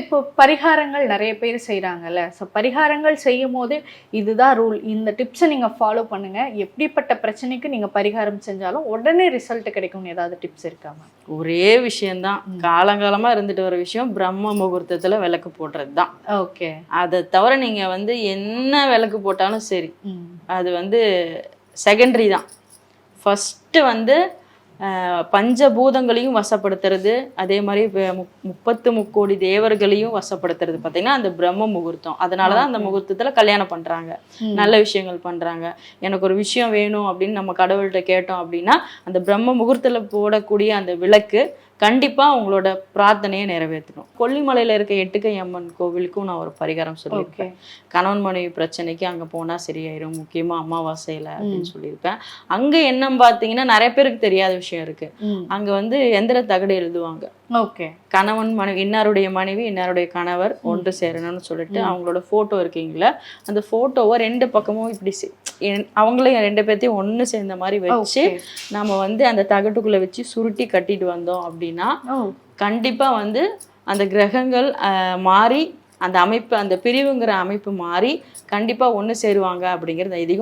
இப்போ பரிகாரங்கள் நிறைய பேர் செய்கிறாங்கல்ல, ஸோ பரிகாரங்கள் செய்யும் போது இதுதான் ரூல், இந்த டிப்ஸை நீங்கள் ஃபாலோ பண்ணுங்கள், எப்படிப்பட்ட பிரச்சனைக்கு நீங்கள் பரிகாரம் செஞ்சாலும் உடனே ரிசல்ட் கிடைக்கும்னு ஏதாவது டிப்ஸ் இருக்காமா? ஒரே விஷயம்தான், காலங்காலமாக இருந்துட்டு வர விஷயம், பிரம்ம முகூர்த்தத்தில் விளக்கு போடுறது தான். ஓகே. அதை தவிர நீங்கள் வந்து என்ன விளக்கு போட்டாலும் சரி, அது வந்து செகண்டரி தான். ஃபஸ்ட்டு வந்து பஞ்சபூதங்களையும் வசப்படுத்துறது, அதே மாதிரி 33 தேவர்களையும் வசப்படுத்துறது பார்த்தீங்கன்னா அந்த பிரம்ம முகூர்த்தம். அதனால தான் அந்த முகூர்த்தத்தில் கல்யாணம் பண்ணுறாங்க, நல்ல விஷயங்கள் பண்ணுறாங்க. எனக்கு ஒரு விஷயம் வேணும் அப்படின்னு நம்ம கடவுள்கிட்ட கேட்டோம் அப்படின்னா அந்த பிரம்ம முகூர்த்தத்தில் போடக்கூடிய அந்த விளக்கு கண்டிப்பாக உங்களோட பிரார்த்தனையை நிறைவேற்றணும். கொல்லிமலையில் இருக்க எட்டுக்கை அம்மன் கோவிலுக்கும் நான் ஒரு பரிகாரம் சொல்லியிருக்கேன். கணவன் மனைவி பிரச்சனைக்கு அங்கே போனால் சரியாயிரும், முக்கியமாக அமாவாசையில் அப்படின்னு சொல்லியிருப்பேன். அங்கே என்ன பார்த்தீங்கன்னா நிறைய பேருக்கு தெரியாத விஷயம் இருக்குது. அங்கே வந்து எந்திர தகடு எழுதுவாங்க. ஓகே. கணவன் மனைவி, இன்னாருடைய மனைவி இன்னாருடைய கணவர் ஒன்று சேரணும்னு சொல்லிட்டு அவங்களோட ஃபோட்டோ இருக்கீங்களா, அந்த ஃபோட்டோவை 2 பக்கமும் இப்படி அவங்களையும் 2 பேர்த்தையும் ஒன்று சேர்ந்த மாதிரி வச்சு நம்ம வந்து அந்த தகட்டுக்குள்ளே வச்சு சுருட்டி கட்டிட்டு வந்தோம் அப்படின்னா கண்டிப்பாக வந்து அந்த கிரகங்கள் மாறி அந்த அமைப்பு, அந்த பிரிவுங்கிற அமைப்பு மாறி கண்டிப்பாக ஒன்று சேருவாங்க அப்படிங்கிறது ஐதீகம்.